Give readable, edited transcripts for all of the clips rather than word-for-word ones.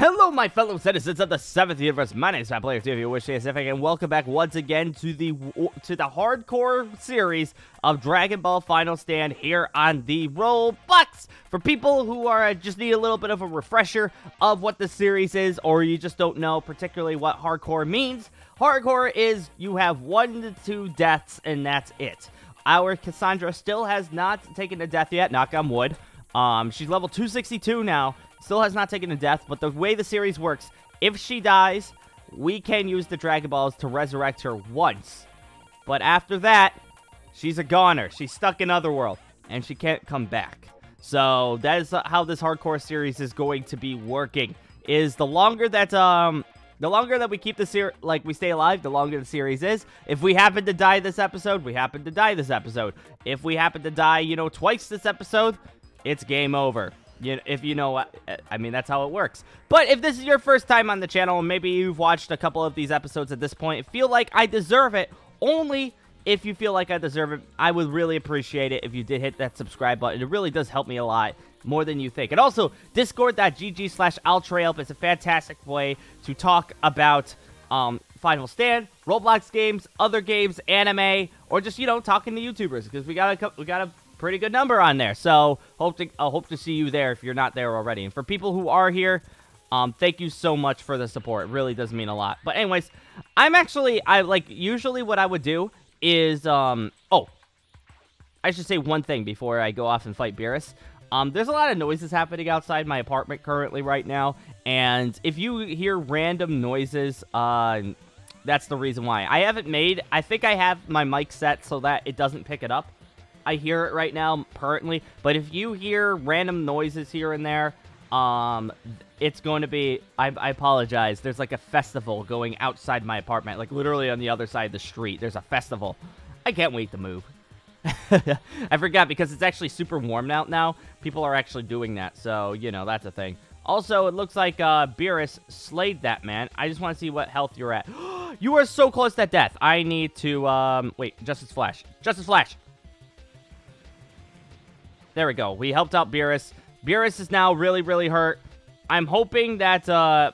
Hello, my fellow citizens of the 7th universe. My name is Peoplezz, and welcome back once again to the hardcore series of Dragon Ball Final Stand here on the Roblox. For people who are just need a little bit of a refresher of what the series is, or you just don't know particularly what hardcore means, hardcore is you have 1 to 2 deaths and that's it. Our Cassandra still has not taken a death yet, knock on wood. She's level 262 now. Still has not taken a death, but the way the series works, if she dies, we can use the Dragon Balls to resurrect her once. But after that, she's a goner. She's stuck in Otherworld, and she can't come back. So that is how this hardcore series is going to be working. Is the longer that we keep the series, like we stay alive, the longer the series is. If we happen to die this episode, we happen to die this episode. If we happen to die, you know, twice this episode, it's game over. If you know what, I mean, that's how it works. But if this is your first time on the channel, and maybe you've watched a couple of these episodes at this point, feel like I deserve it, only if you feel like I deserve it, I would really appreciate it if you did hit that subscribe button. It really does help me a lot, more than you think. And also, discord.gg/owTreyalP is a fantastic way to talk about Final Stand, Roblox games, other games, anime, or just, you know, talking to YouTubers, because we got a pretty good number on there. So I'll hope to see you there if you're not there already. And for people who are here, thank you so much for the support. It really does mean a lot. But anyways, usually what I would do is I should say one thing before I go off and fight Beerus. There's a lot of noises happening outside my apartment currently right now, and if you hear random noises, that's the reason why. I think I have my mic set so that it doesn't pick it up. I hear it right now currently, but if you hear random noises here and there, it's going to be, I apologize, there's like a festival going outside my apartment, like literally on the other side of the street. There's a festival. I can't wait to move. I forgot, because it's actually super warm out now. People are actually doing that, so, you know, that's a thing. Also, it looks like Beerus slayed that man. I just want to see what health you're at. You are so close to death. I need to, wait, Justice Flash. Justice Flash! There we go. We helped out Beerus. Beerus is now really, really hurt. I'm hoping that, I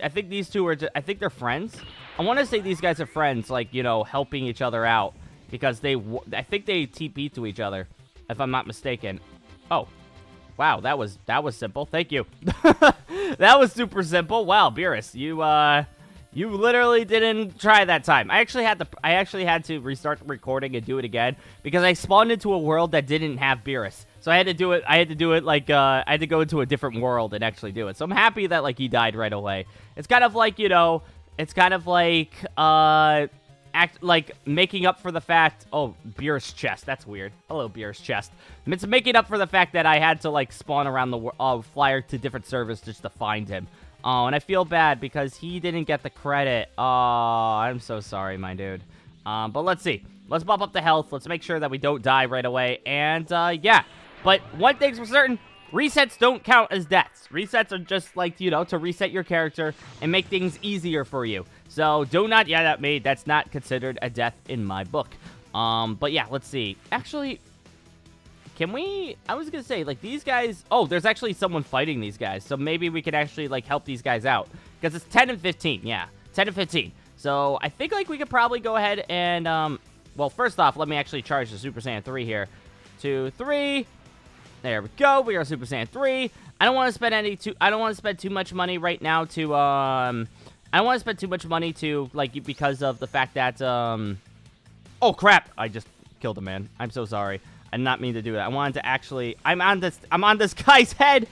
think these two are I think they're friends. I want to say these guys are friends, like, you know, helping each other out. Because I think they TP to each other, if I'm not mistaken. Oh. Wow, that was simple. Thank you. That was super simple. Wow, Beerus, you literally didn't try that time. I actually had to restart the recording and do it again because I spawned into a world that didn't have Beerus. So I had to do it. I had to do it like I had to go into a different world and actually do it. So I'm happy that like he died right away. It's kind of like, you know, it's kind of like making up for the fact. Oh, Beerus chest. That's weird. Hello, Beerus chest. It's making up for the fact that I had to like spawn around the flyer to different servers just to find him. Oh, and I feel bad because he didn't get the credit. Oh, I'm so sorry, my dude. But let's see. Let's bump up the health. Let's make sure that we don't die right away. And, yeah. But one thing's for certain, resets don't count as deaths. Resets are just, like, you know, to reset your character and make things easier for you. So, do not yell at me. That's not considered a death in my book. But, yeah, let's see. Actually, can we... I was going to say, like, these guys... Oh, there's actually someone fighting these guys. So maybe we could actually, like, help these guys out. Because it's 10 and 15. Yeah, 10 and 15. So I think, like, we could probably go ahead and... Well, first off, let me actually charge the Super Saiyan 3 here. 2, 3. There we go. We are Super Saiyan 3. I don't want to spend I don't want to spend too much money right now to... I don't want to spend too much money to, like, because of the fact that... Oh, crap. I just killed a man. I'm so sorry. I did not mean to do that. I wanted to actually... I'm on this guy's head!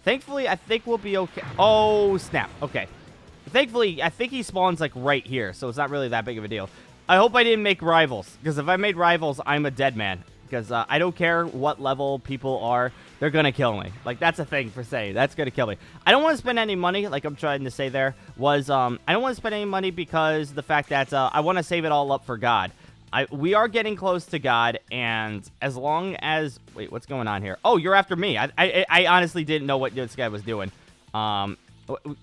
Thankfully, I think we'll be okay. Oh, snap. Okay. Thankfully, I think he spawns, like, right here, so it's not really that big of a deal. I hope I didn't make rivals, because if I made rivals, I'm a dead man. Because I don't care what level people are, they're gonna kill me. Like, that's a thing for saying. That's gonna kill me. I don't want to spend any money, like I'm trying to say there, was, I don't want to spend any money because the fact that I want to save it all up for God. We are getting close to God, and as long as... Wait, what's going on here? Oh, you're after me. I honestly didn't know what this guy was doing.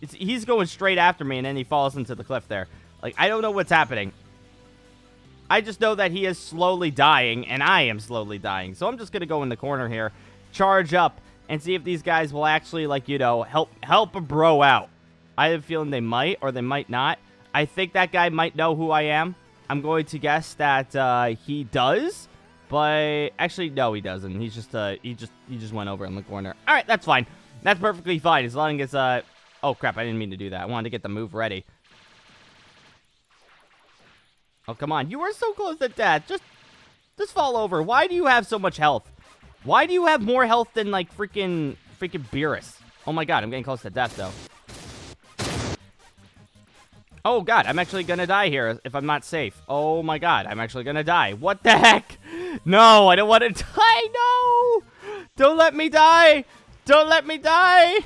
He's going straight after me, and then he falls into the cliff there. Like, I don't know what's happening. I just know that he is slowly dying, and I am slowly dying. So I'm just going to go in the corner here, charge up, and see if these guys will actually, like, you know, help a bro out. I have a feeling they might, or they might not. I think that guy might know who I am. I'm going to guess that he does, but actually, no, he doesn't. He's just he just went over in the corner. All right, that's fine. That's perfectly fine as long as oh crap, I didn't mean to do that. I wanted to get the move ready. Oh come on, you were so close to death. Just fall over. Why do you have so much health? Why do you have more health than like freaking Beerus? Oh my god, I'm getting close to death though. Oh god, I'm actually gonna die here if I'm not safe. Oh my god, I'm actually gonna die. What the heck? No, I don't want to die. No! Don't let me die! Don't let me die!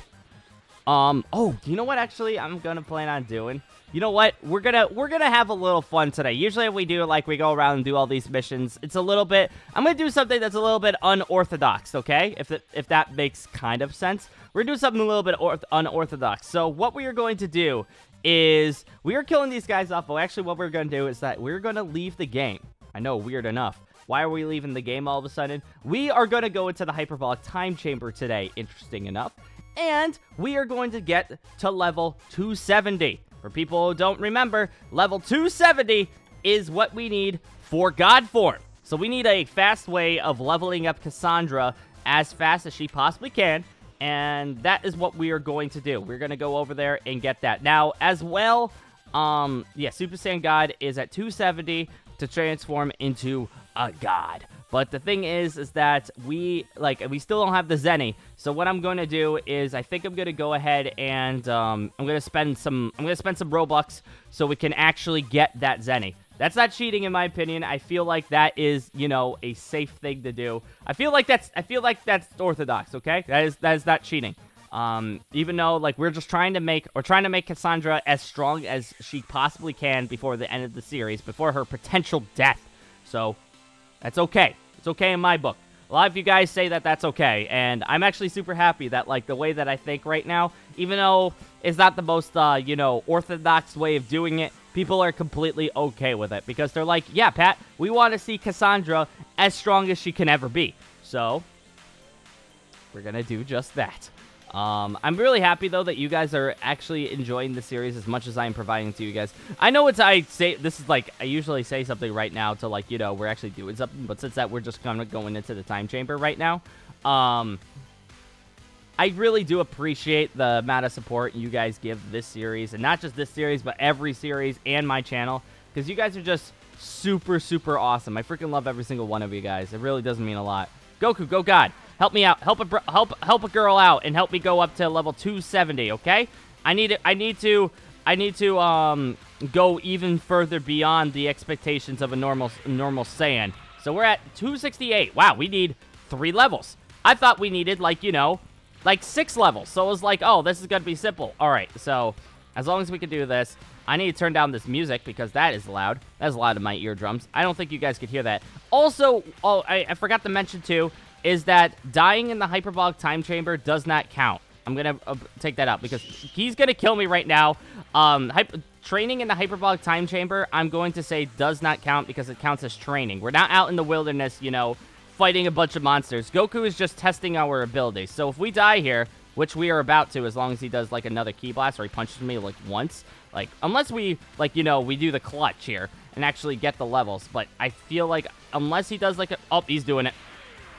Oh, you know what actually I'm gonna plan on doing? You know what? We're gonna have a little fun today. Usually if we do, like, we go around and do all these missions, it's a little bit... I'm gonna do something that's a little bit unorthodox, okay? If that makes kind of sense. We're gonna do something a little bit unorthodox. So what we are going to do is we are killing these guys off. Well, actually, what we're going to do is that we're going to leave the game. I know, weird enough. Why are we leaving the game all of a sudden? We are going to go into the hyperbolic time chamber today, interesting enough. And we are going to get to level 270. For people who don't remember, level 270 is what we need for God form. So we need a fast way of leveling up Cassandra as fast as she possibly can. And that is what we are going to do. We're going to go over there and get that. Now, as well, yeah, Super Saiyan God is at 270 to transform into a god. But the thing is that we still don't have the Zenny. So what I'm going to do is I think I'm going to go ahead and I'm going to spend some Robux so we can actually get that Zenny. That's not cheating in my opinion. I feel like that is, you know, a safe thing to do. I feel like that's orthodox, okay? That is not cheating. Even though like we're trying to make Cassandra as strong as she possibly can before the end of the series, before her potential death. So that's okay. It's okay in my book. A lot of you guys say that that's okay, and I'm actually super happy that, like, the way that I think right now, even though it's not the most, you know, orthodox way of doing it, people are completely okay with it, because they're like, yeah, Pat, we want to see Cassandra as strong as she can ever be. So, we're gonna do just that. I'm really happy, though, that you guys are actually enjoying the series as much as I am providing to you guys. I know this is like, I usually say something right now to, like, you know, we're actually doing something, but since that we're just kind of going into the time chamber right now, I really do appreciate the amount of support you guys give this series, and not just this series, but every series and my channel, because you guys are just super, super awesome. I freaking love every single one of you guys. It really does mean a lot. Goku, go God. Help me out. Help a girl out and help me go up to level 270, okay? I need to go even further beyond the expectations of a normal Saiyan. So we're at 268. Wow, we need 3 levels. I thought we needed, like, you know, like 6 levels. So it was like, oh, this is gonna be simple. All right, so as long as we can do this, I need to turn down this music because that is loud. That's loud in my eardrums. I don't think you guys could hear that. Also, oh, I forgot to mention too, is that dying in the hyperbolic time chamber does not count. I'm gonna take that out because he's gonna kill me right now. Training in the hyperbolic time chamber, I'm going to say does not count because it counts as training. We're not out in the wilderness, you know, fighting a bunch of monsters. Goku is just testing our abilities. So if we die here, which we are about to, as long as he does like another ki blast or he punches me like once, like unless we like, you know, we do the clutch here and actually get the levels. But I feel like unless he does like a, oh, he's doing it.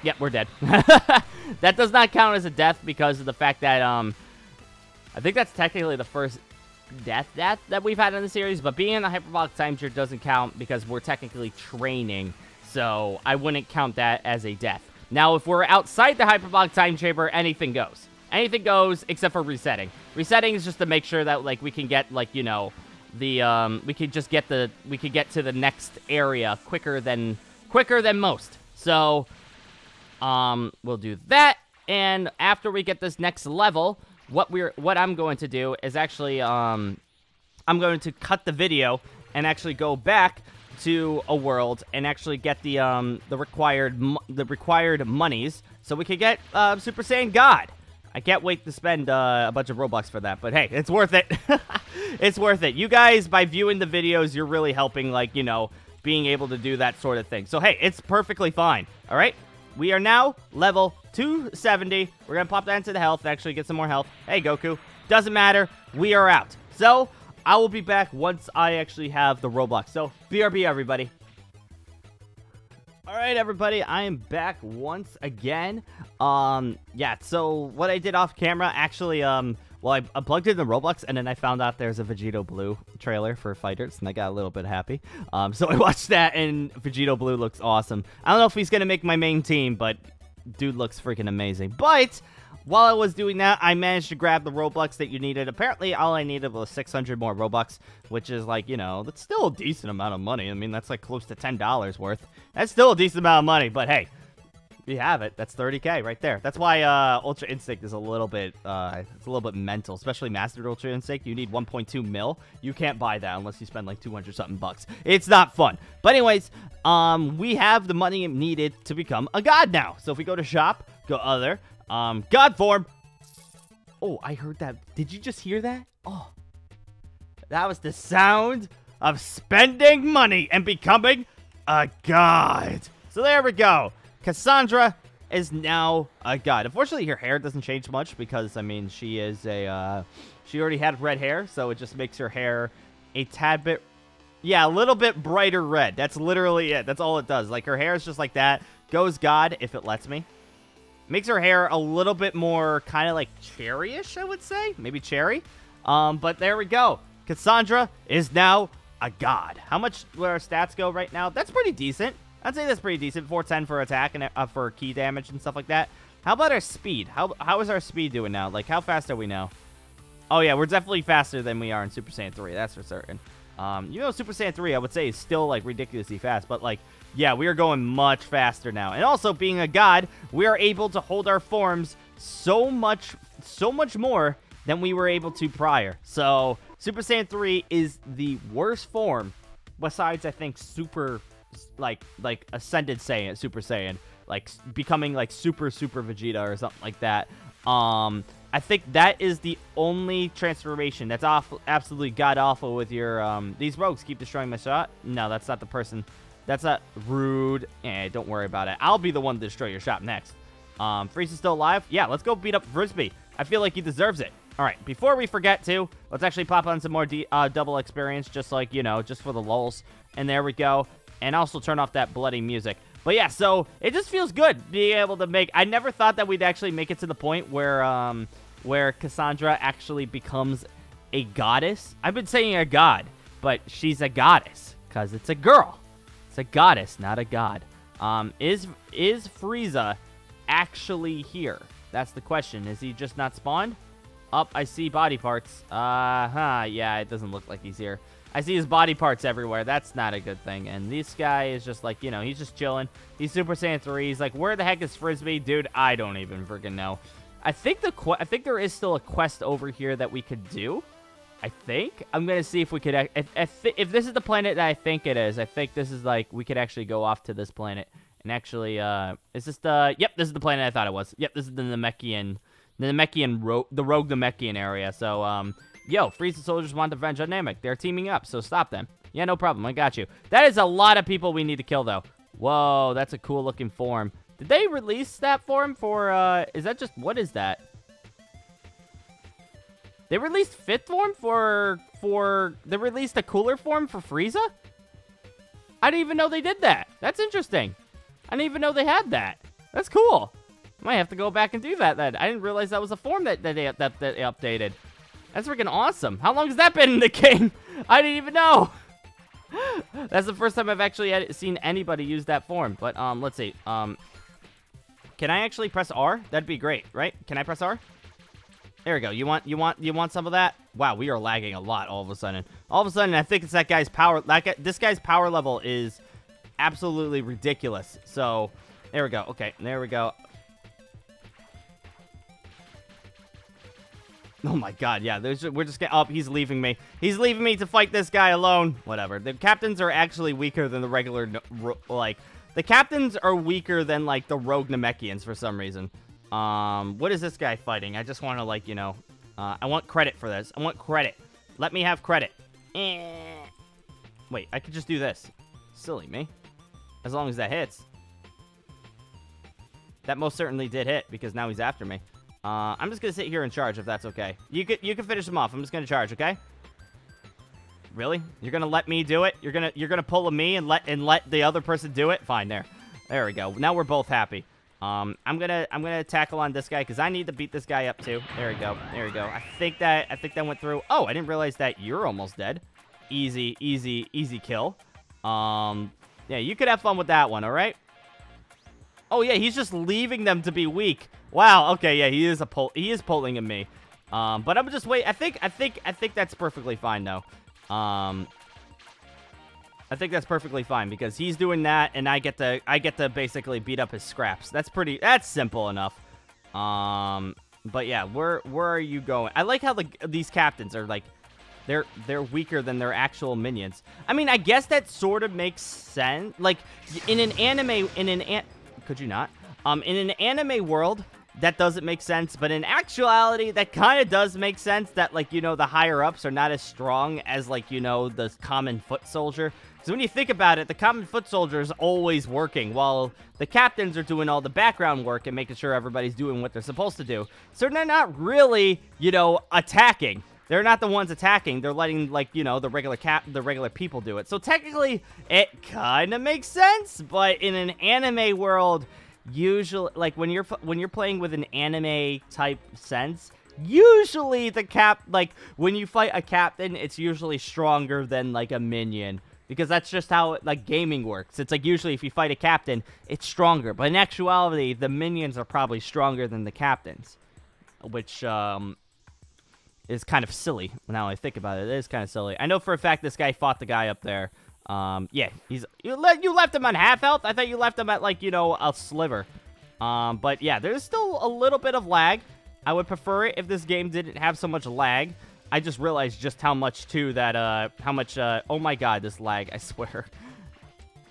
Yep, we're dead. That does not count as a death because of the fact that, I think that's technically the first death that we've had in the series, but being in the hyperbolic time chamber doesn't count because we're technically training, so I wouldn't count that as a death. Now, if we're outside the hyperbolic time chamber, anything goes. Anything goes except for resetting. Resetting is just to make sure that, like, we can get, like, you know, the, we could get to the next area quicker than most. So, we'll do that, and after we get this next level, what I'm going to do is actually, I'm going to cut the video and actually go back to a world and actually get the required monies so we can get, Super Saiyan God. I can't wait to spend, a bunch of Robux for that, but hey, it's worth it. It's worth it. You guys, by viewing the videos, you're really helping, like, you know, being able to do that sort of thing. So, hey, it's perfectly fine, all right? We are now level 270. We're going to pop that into the health, actually get some more health. Hey, Goku. Doesn't matter. We are out. So, I will be back once I actually have the Roblox. So, BRB, everybody. Alright, everybody, I am back once again. Yeah, so what I did off camera, actually, well, I plugged in the Roblox, and then I found out there's a Vegito Blue trailer for Fighters, and I got a little bit happy. So I watched that, and Vegito Blue looks awesome. I don't know if he's gonna make my main team, but dude looks freaking amazing. But while I was doing that, I managed to grab the Robux that you needed. Apparently, all I needed was 600 more Robux, which is like, you know, that's still a decent amount of money. I mean, that's like close to $10 worth. That's still a decent amount of money, but hey, you have it. That's 30K right there. That's why Ultra Instinct is a little bit, it's a little bit mental, especially Mastered Ultra Instinct. You need 1.2 mil. You can't buy that unless you spend like 200 something bucks. It's not fun. But anyways, we have the money needed to become a god now. So if we go to shop, go other, god form. Oh, I heard that. Did you just hear that? Oh, that was the sound of spending money and becoming a god. So there we go. Cassandra is now a god. Unfortunately, her hair doesn't change much because, I mean, she is a, she already had red hair, so it just makes her hair a tad bit, yeah, a little bit brighter red. That's literally it. That's all it does. Like, her hair is just like that. Goes god, if it lets me. Makes her hair a little bit more kind of like cherry-ish, I would say. Maybe cherry. But there we go. Cassandra is now a god. How much will our stats go right now? That's pretty decent. I'd say that's pretty decent. 410 for attack and for key damage and stuff like that. How about our speed? How is our speed doing now? Like, how fast are we now? Oh, yeah, we're definitely faster than we are in Super Saiyan 3. That's for certain. You know, Super Saiyan 3, I would say, is still, like, ridiculously fast. But, like, yeah, we are going much faster now. And also, being a god, we are able to hold our forms so much more than we were able to prior. So, Super Saiyan 3 is the worst form, besides, I think, like Ascended Saiyan, Super Saiyan, like becoming like Super Vegeta or something like that. I think that is the only transformation that's absolutely god awful with your these rogues keep destroying my shot. No, that's not the person. That's not rude. Don't worry about it. I'll be the one to destroy your shop next. Frieza's still alive. Yeah, let's go beat up Frisbee. I feel like he deserves it. All right, before we forget to, let's actually pop on some more double experience, just like, you know, just for the lulz. And there we go. And also turn off that bloody music. But yeah, so it just feels good being able to make... I never thought that we'd actually make it to the point where Cassandra actually becomes a goddess. I've been saying a god, but she's a goddess because it's a girl. It's a goddess, not a god. Is Frieza actually here? That's the question. Is he just not spawned? Up, I see body parts. Yeah, it doesn't look like he's here. I see his body parts everywhere. That's not a good thing. And this guy is just like, you know, he's just chilling. He's Super Saiyan 3. He's like, where the heck is Frisbee? Dude, I don't even freaking know. I think there is still a quest over here that we could do. I think. I'm going to see if we could... If this is the planet that I think it is, I think this is like, we could actually go off to this planet. And actually, is this the... Yep, this is the planet I thought it was. Yep, this is the Namekian... The Rogue Namekian area. So, yo, Frieza soldiers want to avenge Namek. They're teaming up, so stop them. Yeah, no problem. I got you. That is a lot of people we need to kill, though. Whoa, that's a cool-looking form. Did they release that form for, is that just... What is that? They released fifth form they released a cooler form for Frieza? I didn't even know they did that. That's interesting. I didn't even know they had that. That's cool. Might have to go back and do that then. I didn't realize that was a form that they updated. That's freaking awesome. How long has that been in the game? I didn't even know. That's the first time I've actually seen anybody use that form. But let's see. Can I actually press R? That'd be great, right? Can I press R? There we go. You want some of that? Wow, we are lagging a lot all of a sudden. All of a sudden, I think it's that guy's power. This guy's power level is absolutely ridiculous. So there we go. Okay, there we go. Oh my god, yeah, we're just getting... Oh, he's leaving me. He's leaving me to fight this guy alone. Whatever. The captains are actually weaker than the regular... Like, the captains are weaker than, like, the rogue Namekians for some reason. What is this guy fighting? I just want to, like, you know... I want credit for this. I want credit. Let me have credit. Wait, I could just do this. Silly me. As long as that hits. That most certainly did hit, because now he's after me. I'm just gonna sit here and charge, if that's okay. You can finish him off. I'm just gonna charge, okay? Really? You're gonna let me do it? You're gonna pull a me and let the other person do it? Fine, there we go. Now we're both happy. I'm gonna tackle on this guy because I need to beat this guy up too. There we go. There we go. I think that went through. Oh, I didn't realize that you're almost dead. Easy kill. Yeah, you could have fun with that one, all right? Oh yeah, he's just leaving them to be weak. Wow. Okay, yeah, he is pulling at me. But I'm just wait. I think that's perfectly fine though. I think that's perfectly fine because he's doing that, and I get to basically beat up his scraps. That's simple enough. But yeah, where are you going? I like how these captains are like, they're weaker than their actual minions. I mean, I guess that sort of makes sense. Like in an anime, could you not? In an anime world, that doesn't make sense, but in actuality, that kind of does make sense that, like, you know, the higher-ups are not as strong as, like, you know, the common foot soldier. So when you think about it, the common foot soldier is always working, while the captains are doing all the background work and making sure everybody's doing what they're supposed to do. So they're not really, you know, attacking. They're not the ones attacking. They're letting, like, you know, the regular people do it. So technically, it kind of makes sense, but in an anime world, usually, like, when you're playing with an anime type sense, usually when you fight a captain, it's usually stronger than, like, a minion, because that's just how, like, gaming works. It's like, usually if you fight a captain, it's stronger, but in actuality, the minions are probably stronger than the captains, which is kind of silly. Now I think about it, it is kind of silly. I know for a fact this guy fought the guy up there. Yeah, you left him on half health. I thought you left him at, like, you know, a sliver. But yeah, there's still a little bit of lag. I would prefer it if this game didn't have so much lag. I just realized just how much too that oh my god, this lag, I swear.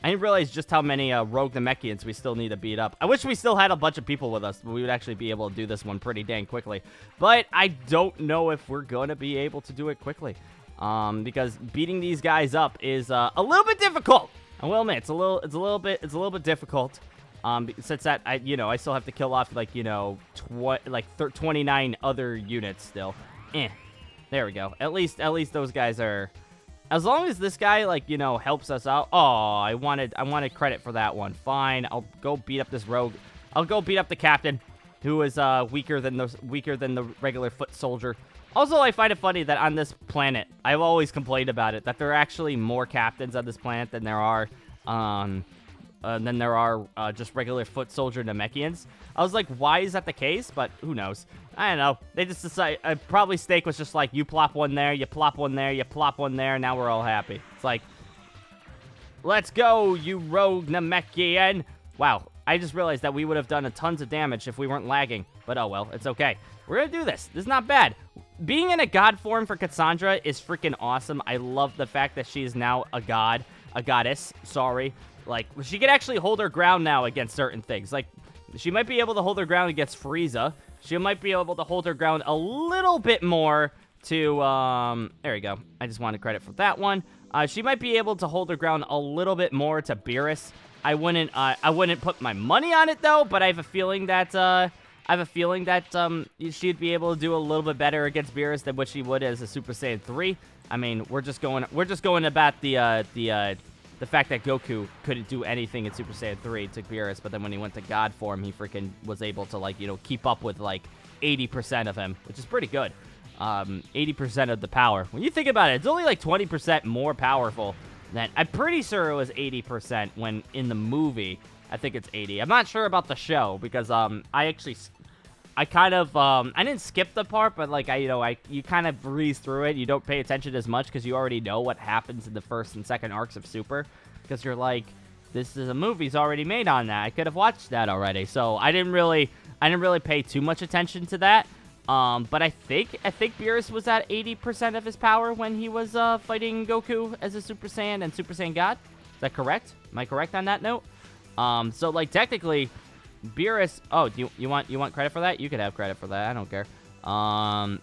I didn't realize just how many rogue Namekians we still need to beat up. I wish we still had a bunch of people with us. We would actually be able to do this one pretty dang quickly. But I don't know if we're going to be able to do it quickly. Because beating these guys up is a little bit difficult. I will admit, it's a little bit difficult. Since that I still have to kill off, like, you know, 29 other units still. There we go. At least those guys are. As long as this guy, like, you know, helps us out. Oh, I wanted credit for that one. Fine, I'll go beat up this rogue. I'll go beat up the captain, who is weaker than the regular foot soldier. Also, I find it funny that on this planet, I've always complained about it, that there are actually more captains on this planet than there are just regular foot soldier Namekians. I was like, why is that the case? But who knows? I don't know. They just decided, probably Steak was just like, you plop one there, you plop one there, you plop one there, now we're all happy. It's like, let's go, you rogue Namekian. Wow, I just realized that we would have done tons of damage if we weren't lagging. But oh well, it's okay. We're gonna do this. This is not bad. Being in a god form for Cassandra is freaking awesome. I love the fact that she is now a goddess, sorry. Like, she can actually hold her ground now against certain things. Like, she might be able to hold her ground against Frieza. She might be able to hold her ground a little bit more to, there we go. I just wanted credit for that one. She might be able to hold her ground a little bit more to Beerus. I wouldn't put my money on it, though, but I have a feeling that, she'd be able to do a little bit better against Beerus than what she would as a Super Saiyan 3. I mean, we're just going about the fact that Goku couldn't do anything in Super Saiyan 3 to Beerus, but then when he went to God form, he freaking was able to, like, you know, keep up with, like, 80% of him, which is pretty good. 80% of the power. When you think about it, it's only, like, 20% more powerful than... I'm pretty sure it was 80% when in the movie. I think it's 80. I'm not sure about the show, because, I kind of, I didn't skip the part, but, like, you kind of breeze through it. You don't pay attention as much because you already know what happens in the first and second arcs of Super. Because you're like, this is a movie's already made on that. I could have watched that already. So I didn't really pay too much attention to that. But I think Beerus was at 80% of his power when he was, fighting Goku as a Super Saiyan and Super Saiyan God. Is that correct? Am I correct on that note? So, like, technically... Beerus, oh, you want credit for that? You could have credit for that. I don't care. I'm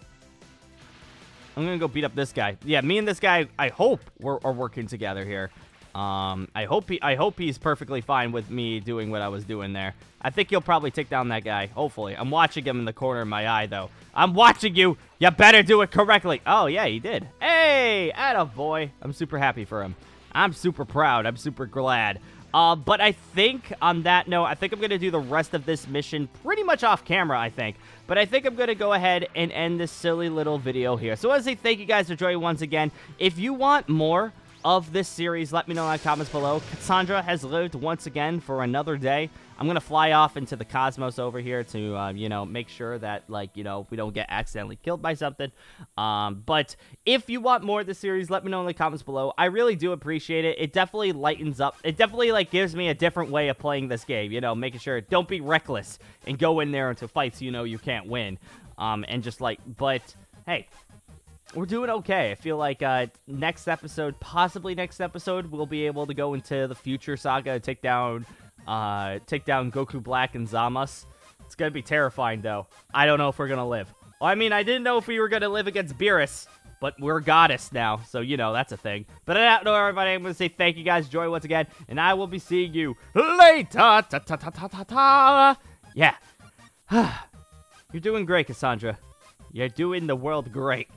gonna go beat up this guy. Yeah, me and this guy, I hope are working together here. I hope he's perfectly fine with me doing what I was doing there. I think he'll probably take down that guy, hopefully. I'm watching him in the corner of my eye, though. I'm watching you! You better do it correctly! Oh, yeah, he did. Hey! Attaboy. I'm super happy for him. I'm super proud. I'm super glad. But I think, on that note, I think I'm going to do the rest of this mission pretty much off camera, I think. But I think I'm going to go ahead and end this silly little video here. So I want to say thank you guys for joining once again. If you want more of this series, let me know in the comments below. Cassandra has lived once again for another day. I'm going to fly off into the cosmos over here to, you know, make sure that, like, you know, we don't get accidentally killed by something. But if you want more of the series, let me know in the comments below. I really do appreciate it. It definitely lightens up. It definitely, like, gives me a different way of playing this game, you know, making sure don't be reckless and go in there into fights you know you can't win. And just, like, but, hey, we're doing okay. I feel like next episode, possibly next episode, we'll be able to go into the future saga and take down Goku Black and Zamasu. It's gonna be terrifying, though. I don't know if we're gonna live. Well, I mean, I didn't know if we were gonna live against Beerus, but we're Goddess now, so you know that's a thing. But I don't know, everybody. I'm gonna say thank you guys, joy once again, and I will be seeing you later. Ta ta ta ta ta ta. Yeah. You're doing great, Cassandra. You're doing the world great.